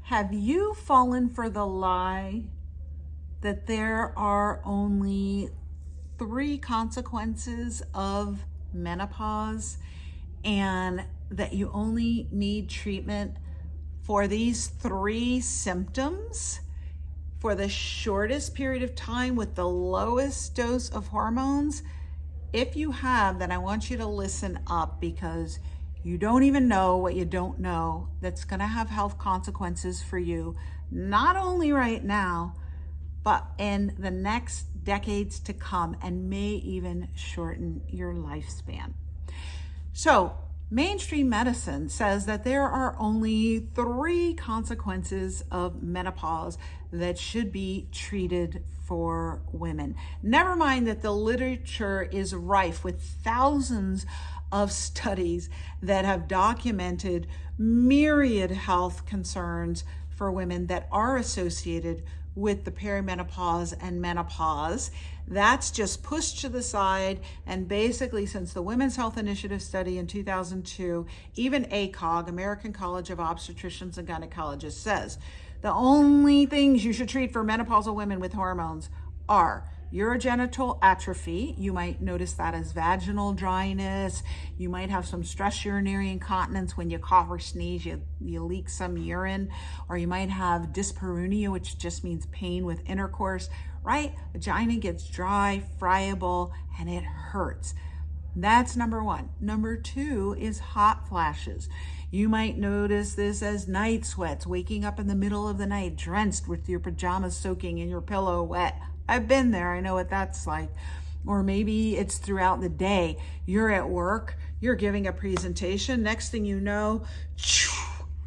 Have you fallen for the lie that there are only 3 consequences of menopause and that you only need treatment for these 3 symptoms for the shortest period of time with the lowest dose of hormones? If you have, then I want you to listen up, because you don't even know what you don't know that's going to have health consequences for you, not only right now, but in the next decades to come, and may even shorten your lifespan. So, mainstream medicine says that there are only 3 consequences of menopause that should be treated for women. Never mind that the literature is rife with thousands of studies that have documented myriad health concerns for women that are associated with the perimenopause and menopause. That's just pushed to the side. And basically, since the Women's Health Initiative study in 2002, even ACOG, American College of Obstetricians and Gynecologists, says the only things you should treat for menopausal women with hormones are urogenital atrophy. You might notice that as vaginal dryness. You might have some stress urinary incontinence when you cough or sneeze, you leak some urine, or you might have dyspareunia, which just means pain with intercourse, right? Vagina gets dry, friable, and it hurts. That's number 1. Number 2 is hot flashes. You might notice this as night sweats, waking up in the middle of the night, drenched with your pajamas soaking and your pillow wet. I've been there, I know what that's like. Or maybe it's throughout the day. You're at work, you're giving a presentation, next thing you know,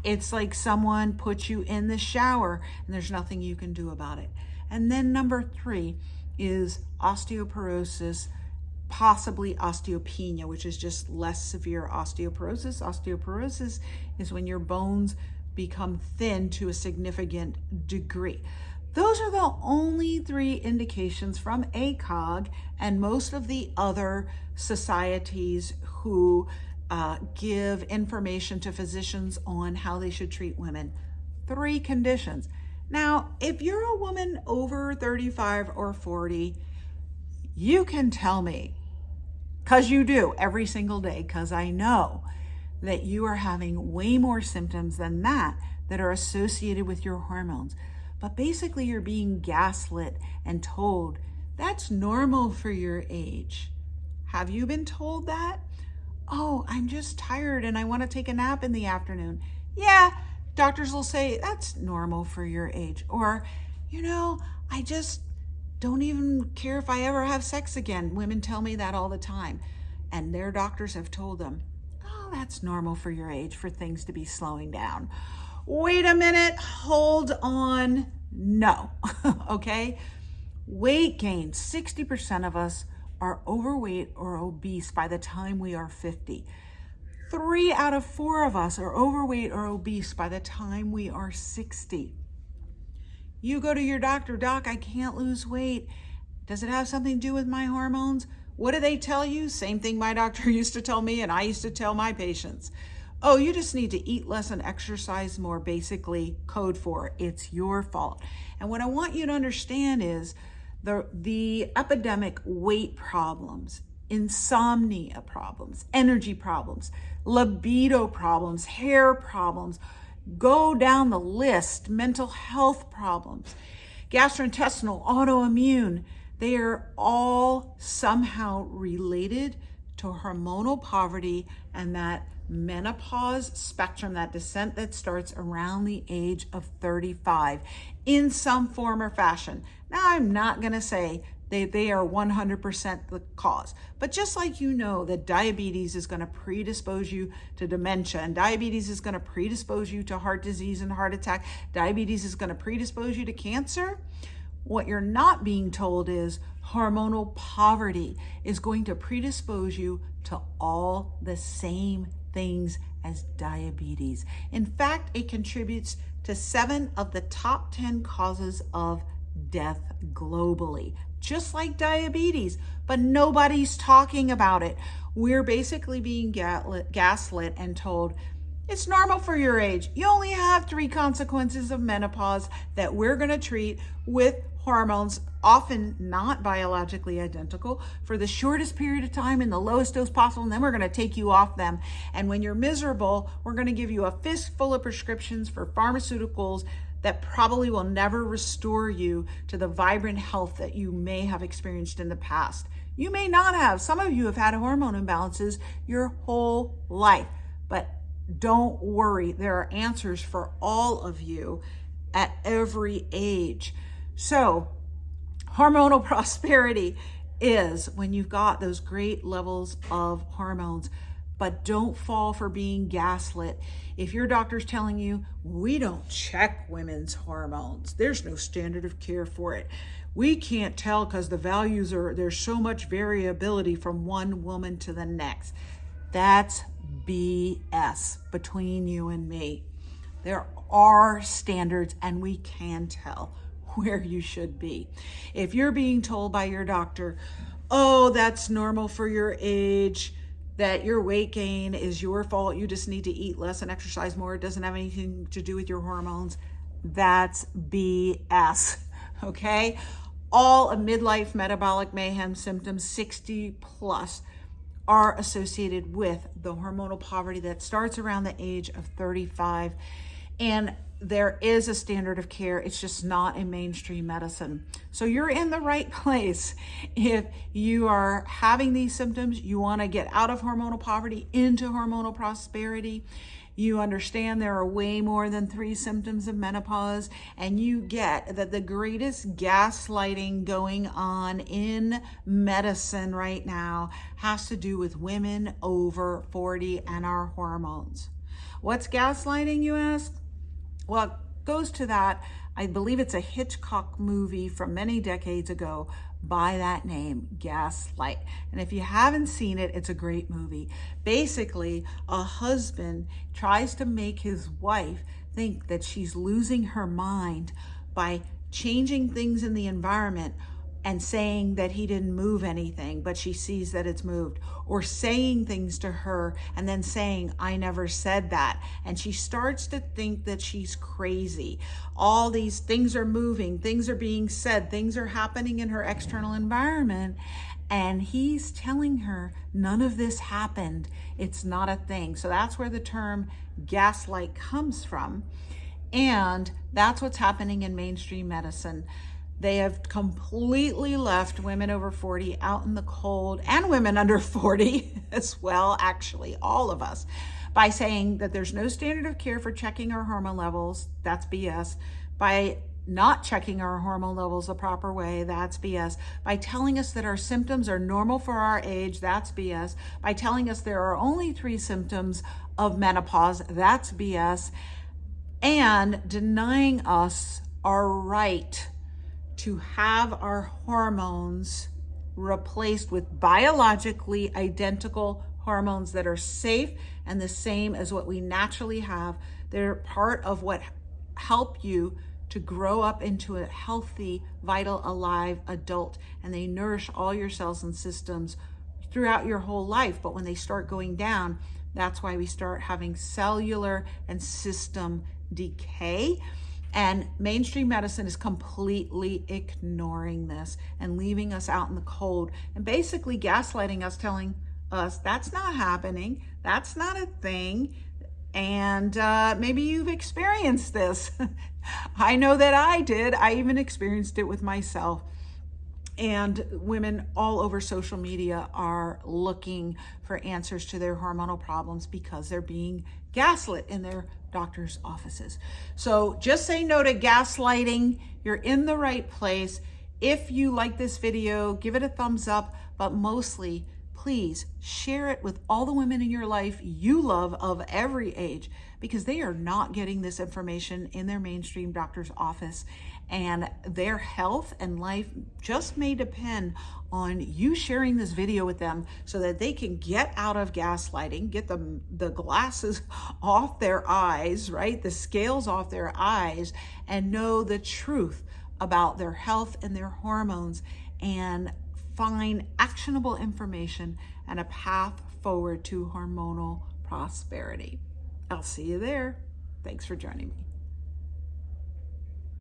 it's like someone put you in the shower and there's nothing you can do about it. And then number 3 is osteoporosis, possibly osteopenia, which is just less severe osteoporosis. Osteoporosis is when your bones become thin to a significant degree. Those are the only 3 indications from ACOG and most of the other societies who give information to physicians on how they should treat women. 3 conditions. Now, if you're a woman over 35 or 40, you can tell me, because you do every single day, because I know that you are having way more symptoms than that are associated with your hormones. But basically, you're being gaslit and told that's normal for your age. Have you been told that? Oh, I'm just tired and I want to take a nap in the afternoon. Yeah, doctors will say that's normal for your age. Or, I just don't even care if I ever have sex again. Women tell me that all the time. And their doctors have told them, oh, that's normal for your age, for things to be slowing down. Wait a minute, hold on. No, okay? Weight gain, 60% of us are overweight or obese by the time we are 50. 3 out of 4 of us are overweight or obese by the time we are 60. You go to your doctor, doc, I can't lose weight. Does it have something to do with my hormones? What do they tell you? Same thing my doctor used to tell me and I used to tell my patients. Oh, you just need to eat less and exercise more, basically code for it's your fault. And what I want you to understand is the epidemic weight problems, insomnia problems, energy problems, libido problems, hair problems, go down the list, mental health problems, gastrointestinal, autoimmune, they are all somehow related to hormonal poverty and that menopause spectrum, that descent that starts around the age of 35 in some form or fashion. Now, I'm not going to say they are 100% the cause, but just like that diabetes is going to predispose you to dementia, and diabetes is going to predispose you to heart disease and heart attack, diabetes is going to predispose you to cancer. What you're not being told is hormonal poverty is going to predispose you to all the same things as diabetes. In fact, it contributes to 7 of the top 10 causes of death globally, just like diabetes, but nobody's talking about it. We're basically being gaslit and told It's normal for your age. You only have 3 consequences of menopause that we're going to treat with hormones, often not biologically identical, for the shortest period of time in the lowest dose possible, and then we're going to take you off them. And when you're miserable, we're going to give you a fistful of prescriptions for pharmaceuticals that probably will never restore you to the vibrant health that you may have experienced in the past. You may not have. Some of you have had hormone imbalances your whole life, but don't worry. There are answers for all of you at every age. So, hormonal prosperity is when you've got those great levels of hormones, but don't fall for being gaslit. If your doctor's telling you, we don't check women's hormones, there's no standard of care for it, we can't tell because the values there's so much variability from one woman to the next. That's BS between you and me. There are standards and we can tell where you should be. If you're being told by your doctor, oh, that's normal for your age, that your weight gain is your fault, you just need to eat less and exercise more, it doesn't have anything to do with your hormones, that's BS, okay? All of midlife metabolic mayhem symptoms, 60 plus, are associated with the hormonal poverty that starts around the age of 35. And there is a standard of care. It's just not in mainstream medicine. So you're in the right place. If you are having these symptoms, you want to get out of hormonal poverty into hormonal prosperity. You understand there are way more than 3 symptoms of menopause, and you get that the greatest gaslighting going on in medicine right now has to do with women over 40 and our hormones. What's gaslighting, you ask? Well, it goes to that, I believe it's a Hitchcock movie from many decades ago by that name, Gaslight. And if you haven't seen it, it's a great movie. Basically, a husband tries to make his wife think that she's losing her mind by changing things in the environment and saying that he didn't move anything, but she sees that it's moved, or saying things to her and then saying, I never said that. And she starts to think that she's crazy. All these things are moving, things are being said, things are happening in her external environment. And he's telling her none of this happened. It's not a thing. So that's where the term gaslight comes from. And that's what's happening in mainstream medicine. They have completely left women over 40 out in the cold, and women under 40 as well, actually, all of us, by saying that there's no standard of care for checking our hormone levels. That's BS. By not checking our hormone levels the proper way, that's BS. By telling us that our symptoms are normal for our age, that's BS. By telling us there are only 3 symptoms of menopause, that's BS. And denying us our right to have our hormones replaced with biologically identical hormones that are safe and the same as what we naturally have. They're part of what help you to grow up into a healthy, vital, alive adult, and they nourish all your cells and systems throughout your whole life. But when they start going down, that's why we start having cellular and system decay. And mainstream medicine is completely ignoring this and leaving us out in the cold and basically gaslighting us, telling us that's not happening, that's not a thing, and maybe you've experienced this. I know that I did. I even experienced it with myself. And women all over social media are looking for answers to their hormonal problems because they're being gaslit in their doctor's offices. So just say no to gaslighting. You're in the right place. If you like this video, give it a thumbs up, but mostly, please share it with all the women in your life you love of every age, because they are not getting this information in their mainstream doctor's office, and their health and life just may depend on you sharing this video with them so that they can get out of gaslighting, get the glasses off their eyes, right? The scales off their eyes, and know the truth about their health and their hormones, and find actionable information and a path forward to hormonal prosperity. I'll see you there. Thanks for joining me.